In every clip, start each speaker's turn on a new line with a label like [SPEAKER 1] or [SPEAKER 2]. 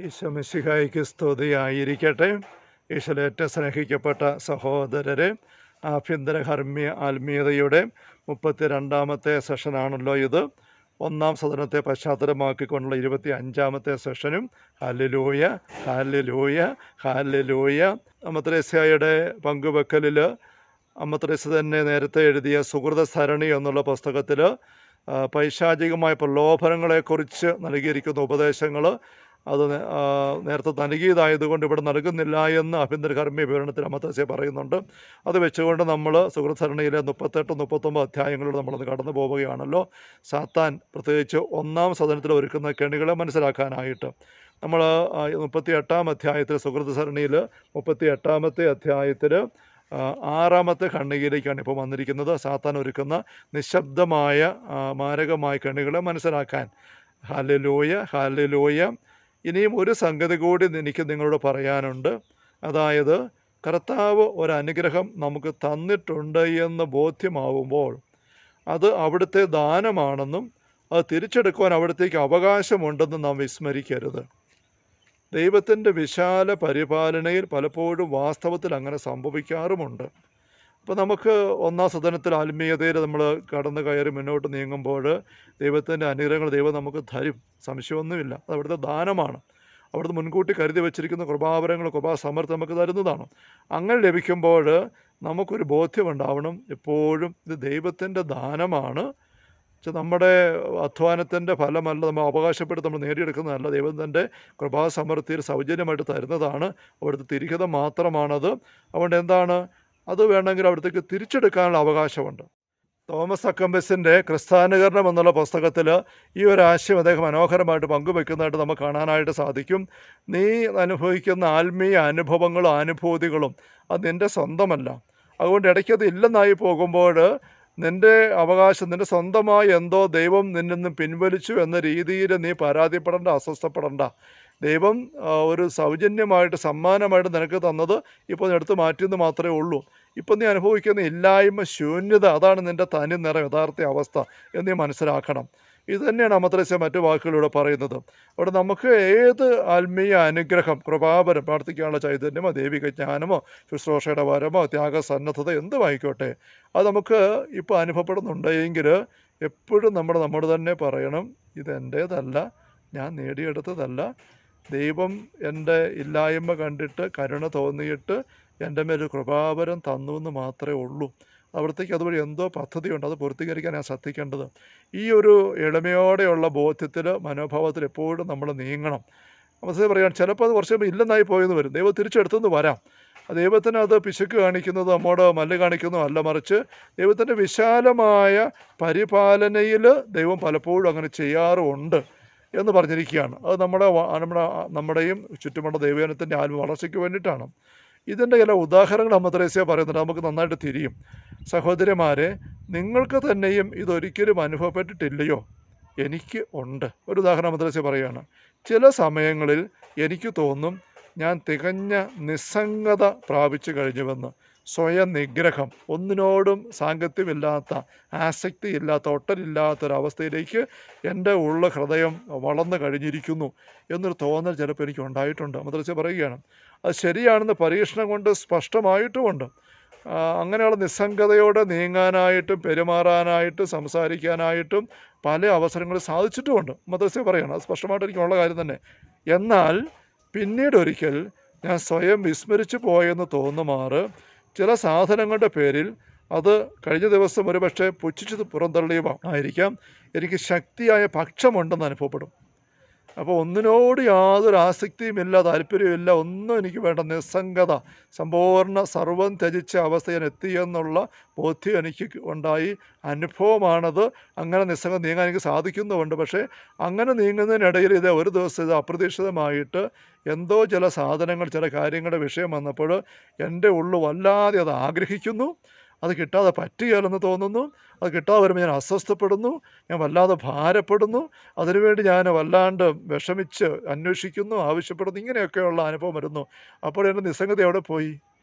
[SPEAKER 1] ഈശോ മിശിഹായ്ക്ക് സ്തുതിയായിരിക്കട്ടെ. ഈശോയിലേറ്റ സ്നേഹിക്കപ്പെട്ട സഹോദരരെ, ആഭ്യന്തര ആത്മീയതയുടെ 32ാമത്തെ സെഷനാണല്ലോ ഇത്. ഒന്നാം സദനത്തെ പശ്ചാത്തലമാക്കിക്കൊണ്ടുള്ള 25ാമത്തെ സെഷനും. ഹല്ലേലൂയ, ഹല്ലേലൂയ, ഹല്ലേലൂയ. അമ്മ ത്രേസ്യയുടെ പങ്കുവെക്കലിൽ അമ്മ ത്രേസ്യ തന്നെ നേരത്തെ എഴുതിയ സുഹൃത സരണി എന്നുള്ള പുസ്തകത്തിൽ പൈശാചികമായ പ്രലോഭനങ്ങളെക്കുറിച്ച് നൽകിയിരിക്കുന്ന ഉപദേശങ്ങൾ അത് നേരത്തെ നൽകിയതായതുകൊണ്ട് ഇവിടെ നൽകുന്നില്ല എന്ന് ആഭ്യന്തര വിവരണത്തിൽ അമ്മ ത്രേസ്യ പറയുന്നുണ്ട്. അത് വെച്ചുകൊണ്ട് നമ്മൾ സുഹൃത്സരണിയിലെ 38-39 അധ്യായങ്ങളിലൂടെ നമ്മളത് കടന്നു പോവുകയാണല്ലോ. സാത്താൻ പ്രത്യേകിച്ച് ഒന്നാം സദനത്തിൽ ഒരുക്കുന്ന കെണികളെ മനസ്സിലാക്കാനായിട്ട് നമ്മൾ 38ാം അധ്യായത്തിൽ സുഹൃത്സരണിയിൽ 38ാമത്തെ അധ്യായത്തിൽ 6ാമത്തെ ഖണ്ഡികയിലേക്കാണ് ഇപ്പോൾ വന്നിരിക്കുന്നത്. സാത്താൻ ഒരുക്കുന്ന നിശബ്ദമായ മാരകമായ കെണികളെ മനസ്സിലാക്കാൻ. Hallelujah, hallelujah. ഇനിയും ഒരു സംഗതി കൂടി എനിക്ക് നിങ്ങളോട് പറയാനുണ്ട്. അതായത് കർത്താവ് ഒരനുഗ്രഹം നമുക്ക് തന്നിട്ടുണ്ട് എന്ന് ബോധ്യമാവുമ്പോൾ അത് അവിടുത്തെ ദാനമാണെന്നും അത് തിരിച്ചെടുക്കുവാൻ അവിടത്തേക്ക് അവകാശമുണ്ടെന്നും നാം വിസ്മരിക്കരുത്. ദൈവത്തിൻ്റെ വിശാല പരിപാലനയിൽ പലപ്പോഴും വാസ്തവത്തിൽ അങ്ങനെ സംഭവിക്കാറുമുണ്ട്. അപ്പോൾ നമുക്ക് ഒന്നാം സദനത്തിൽ ആത്മീയതയിൽ നമ്മൾ കടന്നു കയറി മുന്നോട്ട് നീങ്ങുമ്പോൾ ദൈവത്തിൻ്റെ അനുഗ്രഹങ്ങൾ ദൈവം നമുക്ക് തരും, സംശയമൊന്നുമില്ല. അത് അവിടുത്തെ ദാനമാണ്. അവിടുന്ന് മുൻകൂട്ടി കരുതി വച്ചിരിക്കുന്ന കൃപാവരങ്ങൾ, കൃപാസമർത്ഥം നമുക്ക് തരുന്നതാണ്. അങ്ങനെ ലഭിക്കുമ്പോൾ നമുക്കൊരു ബോധ്യമുണ്ടാവണം, എപ്പോഴും ഇത് ദൈവത്തിൻ്റെ ദാനമാണ്. നമ്മുടെ അധ്വാനത്തിൻ്റെ ഫലമല്ല, നമ്മൾ അവകാശപ്പെട്ട് നമ്മൾ നേടിയെടുക്കുന്നതല്ല. ദൈവം തൻ്റെ കൃപാസമൃദ്ധിയിൽ സൗജന്യമായിട്ട് തരുന്നതാണ്. അവിടുത്തെ തിരിഹിതം മാത്രമാണത്. അതുകൊണ്ട് എന്താണ്, അത് വേണമെങ്കിൽ അവിടത്തേക്ക് തിരിച്ചെടുക്കാനുള്ള അവകാശമുണ്ട്. തോമസ് അക്കംബസിൻ്റെ ക്രിസ്ത്യാനികരണം എന്നുള്ള പുസ്തകത്തിൽ ഈ ഒരു ആശയം അദ്ദേഹം മനോഹരമായിട്ട് പങ്കുവെക്കുന്നതായിട്ട് നമുക്ക് കാണാനായിട്ട് സാധിക്കും. നീ അനുഭവിക്കുന്ന ആത്മീയ അനുഭവങ്ങളും അനുഭൂതികളും അത് നിൻ്റെ സ്വന്തമല്ല. അതുകൊണ്ട് ഇടയ്ക്ക് അത് ഇല്ലെന്നായി പോകുമ്പോൾ നിൻ്റെ അവകാശം, നിൻ്റെ സ്വന്തമായ എന്തോ ദൈവം നിന്നിൽ നിന്ന് പിൻവലിച്ചു എന്ന രീതിയിൽ നീ പരാതിപ്പെടേണ്ട, അസ്വസ്ഥപ്പെടേണ്ട. ദൈവം ഒരു സൗജന്യമായിട്ട് സമ്മാനമായിട്ട് നിനക്ക് തന്നത് ഇപ്പോൾ എടുത്ത് മാറ്റിയെന്ന് മാത്രമേ ഉള്ളൂ. ഇപ്പം നീ അനുഭവിക്കുന്ന ഇല്ലായ്മ, ശൂന്യത, അതാണ് നിൻ്റെ തനി നിറം, യഥാർത്ഥ അവസ്ഥ എന്ന് നീ മനസ്സിലാക്കണം. ഇത് തന്നെയാണ് അമ്മ ത്രേസ്യ മറ്റു വാക്കുകളിലൂടെ പറയുന്നത്. അവിടെ നമുക്ക് ഏത് ആത്മീയ അനുഗ്രഹം, കൃപാവരം, പ്രാർത്ഥിക്കാനുള്ള ചൈതന്യമോ ദൈവിക ജ്ഞാനമോ ശുശ്രൂഷയുടെ വരമോ ത്യാഗസന്നദ്ധത എന്തുമായിക്കോട്ടെ, അത് നമുക്ക് ഇപ്പോൾ അനുഭവപ്പെടുന്നുണ്ടെങ്കിൽ എപ്പോഴും നമ്മോട് തന്നെ പറയണം, ഇതെൻ്റേതല്ല, ഞാൻ നേടിയെടുത്തതല്ല. ദൈവം എൻ്റെ ഇല്ലായ്മ കണ്ടിട്ട് കരുണ തോന്നിയിട്ട് എൻ്റെ മേലൊരു കൃപാവരം തന്നു എന്ന് മാത്രമേ ഉള്ളൂ. അവിടത്തേക്ക് അതുവഴി എന്തോ പദ്ധതിയുണ്ട്, അത് പൂർത്തീകരിക്കാൻ ഞാൻ ശ്രദ്ധിക്കേണ്ടത്. ഈ ഒരു എളിമയോടെയുള്ള ബോധ്യത്തിൽ, മനോഭാവത്തിൽ എപ്പോഴും നമ്മൾ നീങ്ങണം. അവസ്ഥ പറയാൻ ചിലപ്പോൾ അത് കുറച്ച് ഇല്ലെന്നായി പോയെന്ന് വരും, ദൈവം തിരിച്ചെടുത്തെന്ന് വരാം. ദൈവത്തിന് അത് പിശുക്ക് കാണിക്കുന്നത്, നമ്മോട് മല്ല് കാണിക്കുന്നതും അല്ല, മറിച്ച് ദൈവത്തിൻ്റെ വിശാലമായ പരിപാലനയിൽ ദൈവം പലപ്പോഴും അങ്ങനെ ചെയ്യാറുമുണ്ട് എന്ന് പറഞ്ഞിരിക്കുകയാണ്. അത് നമ്മുടെയും ചുറ്റുമുള്ള ദൈവജനത്തിൻ്റെ വളർച്ചയ്ക്ക് വേണ്ടിയിട്ടാണ്. ഇതിൻ്റെ ചില ഉദാഹരണങ്ങൾ അമ്മ ത്രേസ്യ പറയുന്നുണ്ട്, നമുക്ക് നന്നായിട്ട് തിരിയും. സഹോദരിമാരെ, നിങ്ങൾക്ക് തന്നെയും ഇതൊരിക്കലും അനുഭവപ്പെട്ടിട്ടില്ലയോ? എനിക്ക് ഉണ്ട്. ഒരു ഉദാഹരണം അമ്മ ത്രേസ്യ പറയുകയാണ്. ചില സമയങ്ങളിൽ എനിക്ക് തോന്നും ഞാൻ തികഞ്ഞ നിസ്സംഗത പ്രാപിച്ചു കഴിഞ്ഞുവെന്ന്. സ്വയം നിഗ്രഹം, ഒന്നിനോടും സാങ്കത്യമില്ലാത്ത, ആസക്തിയില്ലാത്ത, ഒട്ടലില്ലാത്തൊരവസ്ഥയിലേക്ക് എൻ്റെ ഹൃദയം വളർന്നു കഴിഞ്ഞിരിക്കുന്നു എന്നൊരു തോന്നൽ ചിലപ്പോൾ എനിക്ക് ഉണ്ടായിട്ടുണ്ട്. അമ്മ ത്രേസ്യ പറയുകയാണ്, അത് ശരിയാണെന്ന് പരീക്ഷണം കൊണ്ട് സ്പഷ്ടമായിട്ടുമുണ്ട്. അങ്ങനെയുള്ള നിസ്സംഗതയോടെ നീങ്ങാനായിട്ടും പെരുമാറാനായിട്ടും സംസാരിക്കാനായിട്ടും പല അവസരങ്ങളിൽ സാധിച്ചിട്ടുമുണ്ട്. അമ്മ ത്രേസ്യ പറയുകയാണ്, അത് സ്പഷ്ടമായിട്ട് എനിക്കുള്ള കാര്യം തന്നെ. എന്നാൽ പിന്നീടൊരിക്കൽ ഞാൻ സ്വയം വിസ്മരിച്ചു പോയെന്ന് തോന്നുമാറ് ചില സാധനങ്ങളുടെ പേരിൽ, അത് കഴിഞ്ഞ ദിവസം ഒരുപക്ഷെ പുച്ഛിച്ച് പുറന്തള്ളിയവ ആയിരിക്കാം, എനിക്ക് ശക്തിയായ പക്ഷമുണ്ടെന്ന് അനുഭവപ്പെടും. അപ്പോൾ ഒന്നിനോട് യാതൊരു ആസക്തിയുമില്ല, താല്പര്യമില്ല, ഒന്നും എനിക്ക് വേണ്ട, നിസ്സംഗത, സമ്പൂർണ്ണ സർവം ത്യജിച്ച അവസ്ഥ ഞാൻ എത്തിയെന്നുള്ള ബോധ്യം എനിക്ക് ഉണ്ടായി. അനുഭവമാണത്. അങ്ങനെ നിസ്സംഗത നീങ്ങാൻ എനിക്ക് സാധിക്കുന്നുമുണ്ട്. പക്ഷേ അങ്ങനെ നീങ്ങുന്നതിനിടയിൽ ഒരു ദിവസം ഇത് അപ്രതീക്ഷിതമായിട്ട് എന്തോ ചില സാധനങ്ങൾ, ചില കാര്യങ്ങളുടെ വിഷയം വന്നപ്പോൾ എൻ്റെ ഉള്ളു വല്ലാതെ അത് ആഗ്രഹിക്കുന്നു. അത് കിട്ടാതെ പറ്റുകയില്ലെന്ന് തോന്നുന്നു. അത് കിട്ടാതെ വരുമ്പോൾ ഞാൻ അസ്വസ്ഥപ്പെടുന്നു, ഞാൻ വല്ലാതെ ഭാരപ്പെടുന്നു, അതിനുവേണ്ടി ഞാൻ വല്ലാണ്ട് വിഷമിച്ച് അന്വേഷിക്കുന്നു, ആവശ്യപ്പെടുന്നു. ഇങ്ങനെയൊക്കെയുള്ള അനുഭവം വരുന്നു. അപ്പോൾ എൻ്റെ നിസ്സംഗത എവിടെ പോയി?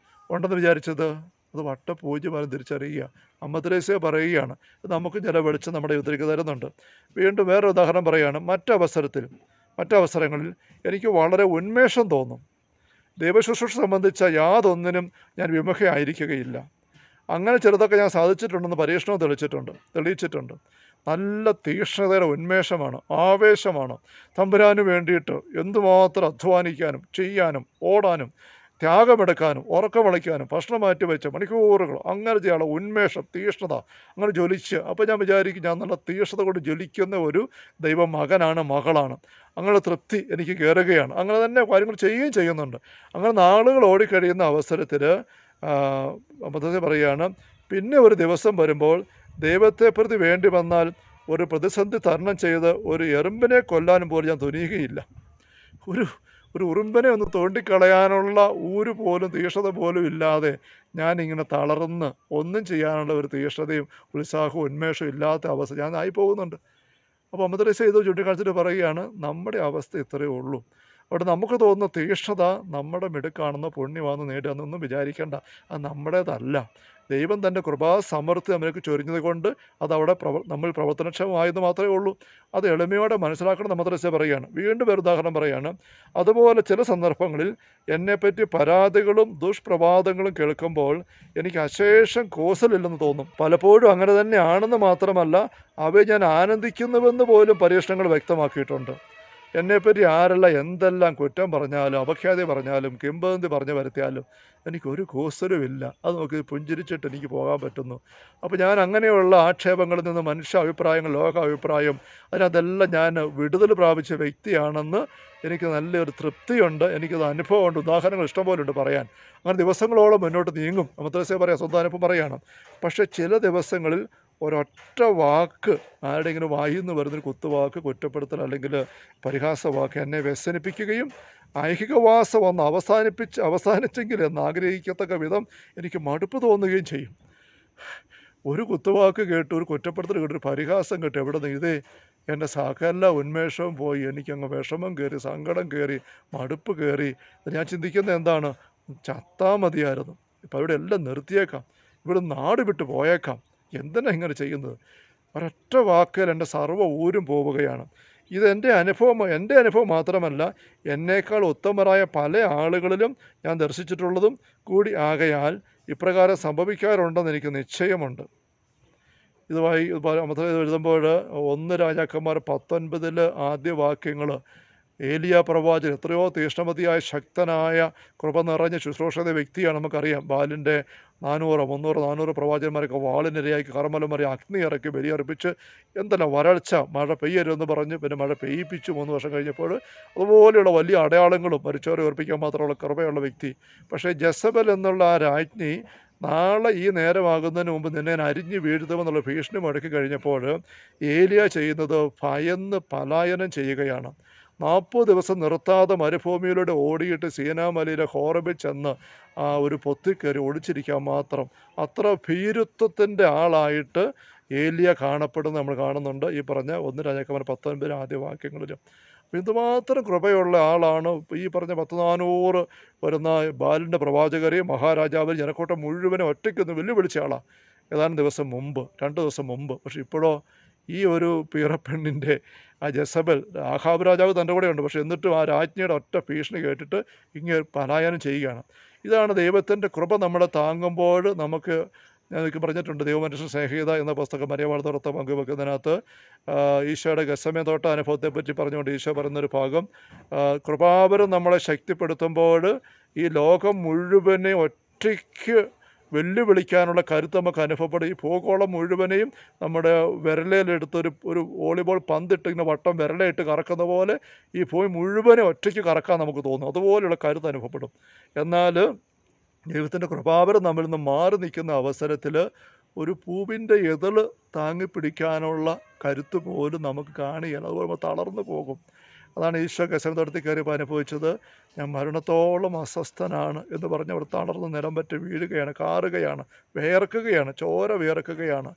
[SPEAKER 1] ഉണ്ടെന്ന് വിചാരിച്ചത് അത് വട്ടപൂജ്യമായി തിരിച്ചറിയുക. അമ്മ ത്രേസ്യ പറയുകയാണ്, നമുക്ക് ചില വെളിച്ചം നമ്മുടെ യുദ്ധത്തിലേക്ക് തരുന്നുണ്ട്. വീണ്ടും വേറെ ഉദാഹരണം പറയുകയാണ്. മറ്റവസരത്തിൽ മറ്റവസരങ്ങളിൽ എനിക്ക് വളരെ ഉന്മേഷം തോന്നും. ദൈവശുശ്രൂഷ സംബന്ധിച്ച യാതൊന്നിനും ഞാൻ വിമുഖയായിരിക്കുകയില്ല. അങ്ങനെ ചിലതൊക്കെ ഞാൻ സാധിച്ചിട്ടുണ്ടെന്ന് പരീക്ഷണവും തെളിയിച്ചിട്ടുണ്ട്. നല്ല തീക്ഷ്ണതയുടെ ഉന്മേഷമാണ്, ആവേശമാണ്. തമ്പുരാന് വേണ്ടിയിട്ട് എന്തുമാത്രം അധ്വാനിക്കാനും ചെയ്യാനും ഓടാനും ത്യാഗമെടുക്കാനും ഉറക്കമളിക്കാനും ഭക്ഷണം മാറ്റി വെച്ച് മണിക്കൂറുകൾ അങ്ങനെ ചെയ്യാനുള്ള ഉന്മേഷം, തീക്ഷ്ണത അങ്ങനെ ജ്വലിച്ച്. അപ്പോൾ ഞാൻ വിചാരിക്കും ഞാൻ നല്ല തീക്ഷ്ണത കൊണ്ട് ജ്വലിക്കുന്ന ഒരു ദൈവ മകനാണ്, മകളാണ്. അങ്ങനെ തൃപ്തി എനിക്ക് കയറുകയാണ്. അങ്ങനെ തന്നെ കാര്യങ്ങൾ ചെയ്യുകയും ചെയ്യുന്നുണ്ട്. അങ്ങനെ നാളുകൾ ഓടിക്കഴിയുന്ന അവസരത്തിൽ മൊത്തത്തിൽ പറയുകയാണ്, പിന്നെ ഒരു ദിവസം വരുമ്പോൾ ദൈവത്തെ പ്രതി വേണ്ടി വന്നാൽ ഒരു പ്രതിസന്ധി തരണം ചെയ്ത് ഒരു എറുമ്പിനെ കൊല്ലാനും പോലും ഞാൻ തുനിയുകയില്ല. ഒരു ഉറുമ്പിനെ ഒന്ന് തോണ്ടിക്കളയാനുള്ള ഊര് പോലും തീക്ഷ്ണത പോലും ഇല്ലാതെ ഞാനിങ്ങനെ തളർന്ന് ഒന്നും ചെയ്യാനുള്ള ഒരു തീക്ഷ്ണതയും ഉത്സാഹവും ഉന്മേഷവും ഇല്ലാത്ത അവസ്ഥ ഞാൻ ആയി പോകുന്നുണ്ട്. അപ്പോൾ അമ്മ തെരേസ ഇത് ചൂണ്ടിക്കാണിച്ചിട്ട് പറയുകയാണ്, നമ്മുടെ അവസ്ഥ ഇത്രയേ ഉള്ളൂ. അവിടെ നമുക്ക് തോന്നുന്ന തീക്ഷ്ണത നമ്മുടെ മിടുക്കാണെന്നോ പുണ്യമാണെന്ന് നേടുകയെന്നൊന്നും വിചാരിക്കേണ്ട. അത് നമ്മുടേതല്ല. ദൈവം തൻ്റെ കൃപാസമൃദ്ധി നമ്മൾക്ക് ചൊരിഞ്ഞത് കൊണ്ട് അതവിടെ നമ്മൾ പ്രവർത്തനക്ഷമമായെന്ന് മാത്രമേ ഉള്ളൂ. അത് എളിമയോടെ മനസ്സിലാക്കണം. നമ്മൾ തെരേസ പറയുകയാണ്. വീണ്ടും ഒരു ഉദാഹരണം പറയുകയാണ്. അതുപോലെ ചില സന്ദർഭങ്ങളിൽ എന്നെപ്പറ്റി പരാതികളും ദുഷ്പ്രവാദങ്ങളും കേൾക്കുമ്പോൾ എനിക്ക് അശേഷം കൂസലില്ലെന്ന് തോന്നും. പലപ്പോഴും അങ്ങനെ തന്നെയാണെന്ന് മാത്രമല്ല, അവയെ ഞാൻ ആനന്ദിക്കുന്നുവെന്ന് പോലും പരീക്ഷണങ്ങൾ വ്യക്തമാക്കിയിട്ടുണ്ട്. എന്നെപ്പറ്റി ആരെല്ലാം എന്തെല്ലാം കുറ്റം പറഞ്ഞാലും അപഖ്യാതി പറഞ്ഞാലും കിംവദന്തി പറഞ്ഞു വരുത്തിയാലും എനിക്കൊരു കൂസലുമില്ല. അത് നോക്കി പുഞ്ചിരിച്ചിട്ട് എനിക്ക് പോകാൻ പറ്റുന്നു. അപ്പോൾ ഞാൻ അങ്ങനെയുള്ള ആക്ഷേപങ്ങളിൽ നിന്ന് മനുഷ്യ അഭിപ്രായങ്ങൾ, ലോക അഭിപ്രായം, അതിനകത്തെല്ലാം ഞാൻ വിടുതൽ പ്രാപിച്ച വ്യക്തിയാണെന്ന് എനിക്ക് നല്ലൊരു തൃപ്തിയുണ്ട്. എനിക്കത് അനുഭവമുണ്ട്. ഉദാഹരണങ്ങൾ ഇഷ്ടംപോലെ ഉണ്ട് പറയാൻ. അങ്ങനെ ദിവസങ്ങളോളം മുന്നോട്ട് നീങ്ങും. അമ്മ തെരേസ പറയാം, സ്വന്തം അനുഭവം പറയുകയാണ്. പക്ഷേ ചില ദിവസങ്ങളിൽ ഒരൊറ്റ വാക്ക് ആരുടെയെങ്കിലും വായിൽ നിന്ന് വരുന്നൊരു കുത്തുവാക്ക്, കുറ്റപ്പെടുത്തൽ അല്ലെങ്കിൽ പരിഹാസവാക്ക് എന്നെ വ്യസനിപ്പിക്കുകയും ഐഹികവാസം ഒന്ന് അവസാനിച്ചെങ്കിൽ എന്ന് ആഗ്രഹിക്കത്തക്ക വിധം എനിക്ക് മടുപ്പ് തോന്നുകയും ചെയ്യും. ഒരു കുത്തുവാക്ക് കേട്ട്, ഒരു കുറ്റപ്പെടുത്തൽ കേട്ട്, ഒരു പരിഹാസം കേട്ട് എവിടെ നിന്ന് ഇതേ എൻ്റെ സകല ഉന്മേഷവും പോയി. എനിക്കങ്ങ് വിഷമം കയറി, സങ്കടം കയറി, മടുപ്പ് കയറി. ഞാൻ ചിന്തിക്കുന്നത് എന്താണ്, ചത്താൽ മതിയായിരുന്നു. ഇപ്പം അവിടെ എല്ലാം നിർത്തിയേക്കാം, ഇവിടെ നാട് വിട്ട് പോയേക്കാം. എന്തിനാ ഇങ്ങനെ ചെയ്യുന്നത്? ഒരൊറ്റ വാക്കിൽ എൻ്റെ സർവ്വ ഊരും പോവുകയാണ്. ഇതെൻ്റെ അനുഭവം മാത്രമല്ല, എന്നേക്കാൾ ഉത്തമരായ പല ആളുകളിലും ഞാൻ ദർശിച്ചിട്ടുള്ളതും കൂടി ആകയാൽ ഇപ്രകാരം സംഭവിക്കാറുണ്ടെന്ന് എനിക്ക് നിശ്ചയമുണ്ട്. ഇതുമായി എഴുതുമ്പോൾ 1 രാജാക്കന്മാർ 19 ആദ്യ വാക്യങ്ങൾ ഏലിയ പ്രവാചകൻ എത്രയോ തീക്ഷ്ണമതിയായ ശക്തനായ കൃപ നിറഞ്ഞ ശുശ്രൂഷയുടെ വ്യക്തിയാണ്. നമുക്കറിയാം, ബാലിൻ്റെ 400 പ്രവാചകന്മാരൊക്കെ വാളിനിരയാക്കി കർമ്മലം വരെ അഗ്നി ഇറക്കി ബലിയർപ്പിച്ച് എന്തെല്ലാം വരൾച്ച, മഴ പെയ്യരുതെന്ന് പറഞ്ഞ് പിന്നെ മഴ പെയ്യിപ്പിച്ചു 3 വർഷം കഴിഞ്ഞപ്പോൾ. അതുപോലെയുള്ള വലിയ അടയാളങ്ങളും മരിച്ചവരെ ഓർപ്പിക്കാൻ മാത്രമുള്ള കൃപയുള്ള വ്യക്തി. പക്ഷേ ജെസബൽ എന്നുള്ള ആ രാജ്ഞി നാളെ ഈ നേരമാകുന്നതിന് മുമ്പ് നിന്നെ അരിഞ്ഞു വീഴ്ത്തുമെന്നുള്ള ഭീഷണി മുടക്കി കഴിഞ്ഞപ്പോൾ ഏലിയ ചെയ്യുന്നത് ഭയന്ന് പലായനം ചെയ്യുകയാണ്. 40 ദിവസം നിർത്താതെ മരുഭൂമിയിലൂടെ ഓടിയിട്ട് സീനാമലയിലെ ഹോറബിൽ ചെന്ന് ഒരു പൊത്തിക്കയറി ഒളിച്ചിരിക്കാൻ മാത്രം അത്ര ഭീരുത്വത്തിൻ്റെ ആളായിട്ട് ഏലിയ കാണപ്പെടുന്നത് നമ്മൾ കാണുന്നുണ്ട് ഈ പറഞ്ഞ 1 രാജാക്കന്മാർ 19 ആദ്യ വാക്യങ്ങളിലും. അപ്പോൾ എന്തുമാത്രം കൃപയുള്ള ആളാണ്. ഈ പറഞ്ഞ 400 വരുന്ന ബാലിൻ്റെ പ്രവാചകരെയും മഹാരാജാവിനെയും ജനക്കൂട്ടം മുഴുവനും ഒറ്റയ്ക്കൊന്ന് വെല്ലുവിളിച്ച ആളാണ് ഏതാനും ദിവസം മുമ്പ്, 2 ദിവസം മുമ്പ്. പക്ഷെ ഇപ്പോഴോ ഈ ഒരു പീറപ്പെണ്ണിൻ്റെ ആ ജെസബൽ, ആഹാബ് രാജാവ് തൻ്റെ കൂടെയുണ്ട്, പക്ഷെ എന്നിട്ടും ആ രാജ്ഞിയുടെ ഒറ്റ ഭീഷണി കേട്ടിട്ട് ഇങ്ങനെ പലായനം ചെയ്യുകയാണ്. ഇതാണ് ദൈവത്തിൻ്റെ കൃപ നമ്മളെ താങ്ങുമ്പോൾ നമുക്ക്. ഞാൻ എനിക്ക് പറഞ്ഞിട്ടുണ്ട്, ദൈവമനുഷ്യ സ്നേഹിത എന്ന പുസ്തകം മരിയവാഴ്ത്തോർത്ത് പങ്കുവെക്കുന്നതിനകത്ത് ഈശോയുടെ ഗസമേതോട്ട അനുഭവത്തെപ്പറ്റി പറഞ്ഞുകൊണ്ട് ഈശോ പറയുന്നൊരു ഭാഗം, കൃപാവരം നമ്മളെ ശക്തിപ്പെടുത്തുമ്പോൾ ഈ ലോകം മുഴുവനെ ഒറ്റയ്ക്ക് വെല്ലുവിളിക്കാനുള്ള കരുത്ത് നമുക്ക് അനുഭവപ്പെടും. ഈ ഭൂഗോളം മുഴുവനെയും നമ്മുടെ വിരലയിലെടുത്തൊരു വോളിബോൾ പന്തിട്ട് ഇങ്ങനെ വട്ടം വിരലയിട്ട് കറക്കുന്ന പോലെ ഈ ഭൂമി മുഴുവനെ ഒറ്റയ്ക്ക് കറക്കാൻ നമുക്ക് തോന്നും. അതുപോലെയുള്ള കരുത്ത് അനുഭവപ്പെടും. എന്നാൽ ദൈവത്തിൻ്റെ കൃപാവരം നമ്മളിൽ നിന്ന് മാറി നിൽക്കുന്ന അവസരത്തിൽ ഒരു പൂവിൻ്റെ എതള് താങ്ങിപ്പിടിക്കാനുള്ള കരുത്ത് പോലും നമുക്ക് കാണുകയില്ല. അതുപോലെ നമ്മൾ തളർന്നു പോകും. അതാണ് ഈശോ ഗസമേതോട്ടത്തിൽ കയറിയപ്പോൾ അനുഭവിച്ചത്. ഞാൻ മരണത്തോളം അസ്വസ്ഥനാണ് എന്ന് പറഞ്ഞ് അവിടെ തളർന്ന് നിലം പറ്റി വീഴുകയാണ്, കാറുകയാണ്, വിയർക്കുകയാണ്, ചോര വിയർക്കുകയാണ്,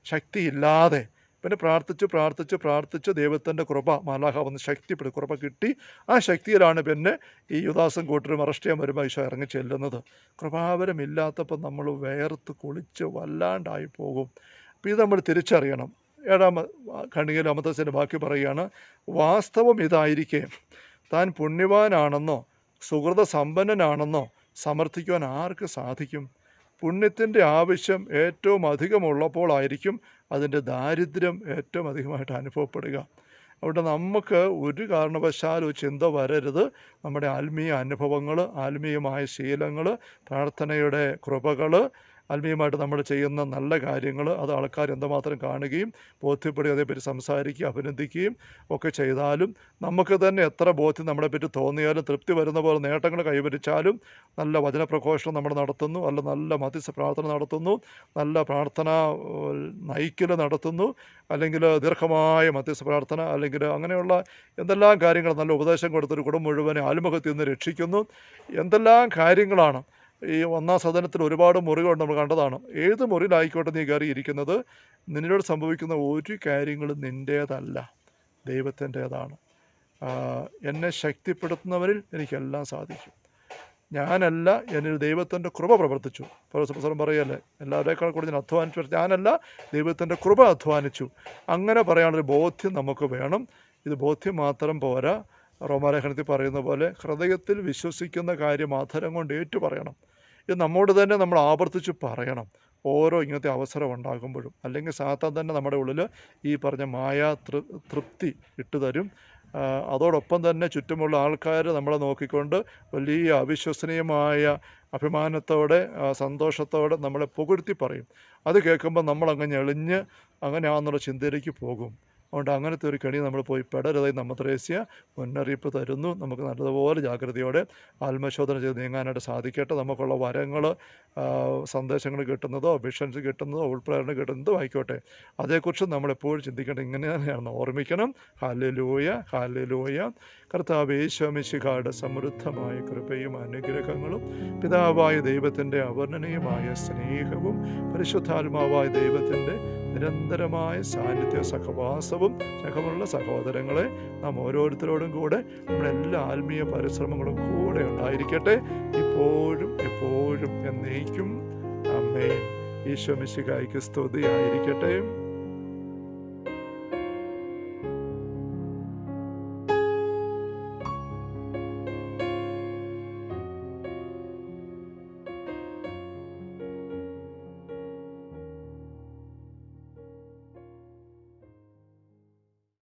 [SPEAKER 1] ശക്തിയില്ലാതെ. പിന്നെ പ്രാർത്ഥിച്ച് ദൈവത്തിൻ്റെ കൃപ മാലാഖ വന്ന് ശക്തിപ്പെടും. കൃപ കിട്ടി. ആ ശക്തിയിലാണ് പിന്നെ ഈ യുദാസും കൂട്ടരും അറസ്റ്റ് ചെയ്യാൻ വരുമ്പോൾ ഈശോ ഇറങ്ങി ചെല്ലുന്നത്. കൃപാവരമില്ലാത്തപ്പോൾ നമ്മൾ വേർത്ത് കുളിച്ച് വല്ലാണ്ടായി പോകും. അപ്പോൾ ഇത് നമ്മൾ തിരിച്ചറിയണം. ഖണ്ഡികയിൽ അമത്തച്ഛൻ്റെ ബാക്കി പറയുകയാണ്, വാസ്തവം ഇതായിരിക്കെ താൻ പുണ്യവാനാണെന്നോ സുഹൃത സമ്പന്നനാണെന്നോ സമർത്ഥിക്കുവാൻ ആർക്ക് സാധിക്കും? പുണ്യത്തിൻ്റെ ആവശ്യം ഏറ്റവും അധികമുള്ളപ്പോഴായിരിക്കും അതിൻ്റെ ദാരിദ്ര്യം ഏറ്റവും അധികമായിട്ട് അനുഭവപ്പെടുക. അതുകൊണ്ട് നമുക്ക് ഒരു കാരണവശാലും ചിന്ത വരരുത്, നമ്മുടെ ആത്മീയ അനുഭവങ്ങൾ, ആത്മീയമായ ശീലങ്ങൾ, പ്രാർത്ഥനയുടെ കൃപകൾ, ആത്മീയമായിട്ട് നമ്മൾ ചെയ്യുന്ന നല്ല കാര്യങ്ങൾ അത് ആൾക്കാർ എന്തുമാത്രം കാണുകയും ബോധ്യപ്പെടുകയും അതേപ്പറ്റി സംസാരിക്കുകയും അഭിനന്ദിക്കുകയും ഒക്കെ ചെയ്താലും, നമുക്ക് തന്നെ എത്ര ബോധ്യം നമ്മളെപ്പറ്റി തോന്നിയാലും, തൃപ്തി വരുന്ന പോലെ നേട്ടങ്ങൾ കൈവരിച്ചാലും, നല്ല വചനപ്രഘോഷണം നമ്മൾ നടത്തുന്നു, അല്ല നല്ല മധ്യസ്ഥ പ്രാർത്ഥന നടത്തുന്നു, നല്ല പ്രാർത്ഥന നയിക്കൽ നടത്തുന്നു, അല്ലെങ്കിൽ ദീർഘമായ മധ്യസ്ഥ പ്രാർത്ഥന, അല്ലെങ്കിൽ അങ്ങനെയുള്ള എന്തെല്ലാം കാര്യങ്ങൾ, നല്ല ഉപദേശം കൊടുത്തൊരു കുടുംബം മുഴുവനെ ആത്മഹത്യയിൽ നിന്ന് രക്ഷിക്കുന്നു, എന്തെല്ലാം കാര്യങ്ങളാണ്. ഈ ഒന്നാം സദനത്തിൽ ഒരുപാട് മുറികളുണ്ട്, നമ്മൾ കണ്ടതാണ്. ഏത് മുറിയിലായിക്കോട്ടെ നീ കയറിയിരിക്കുന്നത്, നിന്നോട് സംഭവിക്കുന്ന ഒരു കാര്യങ്ങളും നിൻ്റേതല്ല, ദൈവത്തിൻ്റേതാണ്. എന്നെ ശക്തിപ്പെടുത്തുന്നവരിൽ എനിക്കെല്ലാം സാധിക്കും. ഞാനല്ല, എന്നിൽ ദൈവത്തിൻ്റെ കൃപ പ്രവർത്തിച്ചു. പ്രൊഫസർ പറയല്ലേ, എല്ലാവരേക്കാൾ കൂടുതൽ ഞാൻ അധ്വാനിച്ചു, ഞാനല്ല, ദൈവത്തിൻ്റെ കൃപ അധ്വാനിച്ചു. അങ്ങനെ പറയാനുള്ളൊരു ബോധ്യം നമുക്ക് വേണം. ഇത് ബോധ്യം മാത്രം പോരാ. റോമാലേഖനത്തിൽ പറയുന്ന പോലെ ഹൃദയത്തിൽ വിശ്വസിക്കുന്ന കാര്യം അധരം കൊണ്ട് ഏറ്റു പറയണം. ഇത് നമ്മോട് തന്നെ നമ്മൾ ആവർത്തിച്ച് പറയണം ഓരോ ഇങ്ങനത്തെ അവസരം ഉണ്ടാകുമ്പോഴും. അല്ലെങ്കിൽ സാത്താൻ തന്നെ നമ്മുടെ ഉള്ളിൽ ഈ പറഞ്ഞ തൃപ്തി ഇട്ടുതരും. അതോടൊപ്പം തന്നെ ചുറ്റുമുള്ള ആൾക്കാർ നമ്മളെ നോക്കിക്കൊണ്ട് വലിയ അവിശ്വസനീയമായ അഭിമാനത്തോടെ സന്തോഷത്തോടെ നമ്മളെ പുകഴ്ത്തി പറയും. അത് കേൾക്കുമ്പോൾ നമ്മളങ്ങ് ഞെളിഞ്ഞ് അങ്ങനെയാണെന്നുള്ള ചിന്തയിലേക്ക് പോകും. അതുകൊണ്ട് അങ്ങനത്തെ ഒരു കെണി നമ്മൾ പോയി പെടരുതായി നമ്മ ത്രേസ്യ മുന്നറിയിപ്പ് തരുന്നു. നമുക്ക് നല്ലതുപോലെ ജാഗ്രതയോടെ ആത്മശോധന ചെയ്ത് നീങ്ങാനായിട്ട് സാധിക്കട്ടെ. നമുക്കുള്ള വരങ്ങൾ, സന്ദേശങ്ങൾ കിട്ടുന്നതോ വിഷൻസ് കിട്ടുന്നതോ ഉൾപ്രേരണ കിട്ടുന്നതോ ആയിക്കോട്ടെ, അതേക്കുറിച്ച് നമ്മളെപ്പോഴും ചിന്തിക്കേണ്ടത് ഇങ്ങനെ തന്നെയാണെന്ന് ഓർമ്മിക്കണം. ഹല്ലേലൂയ, ഹല്ലേലൂയ. കർത്താവേ യേശു മിശിഹായുടെ സമൃദ്ധമായ കൃപയും അനുഗ്രഹങ്ങളും പിതാവായ ദൈവത്തിൻ്റെ അവർണ്ണനീയമായ സ്നേഹവും പരിശുദ്ധാത്മാവായ ദൈവത്തിൻ്റെ നിരന്തരമായ സാന്നിധ്യ സഹവാസവും സ്നേഹമുള്ള സഹോദരങ്ങളെ നാം ഓരോരുത്തരോടും കൂടെ നമ്മുടെ എല്ലാ ആത്മീയ പരിശ്രമങ്ങളും കൂടെ ഉണ്ടായിരിക്കട്ടെ, ഇപ്പോഴും എപ്പോഴും എന്നേക്കും. ആമേൻ. ഈശോ മിശിഹായ്ക്ക് സ്തുതിയായിരിക്കട്ടെ.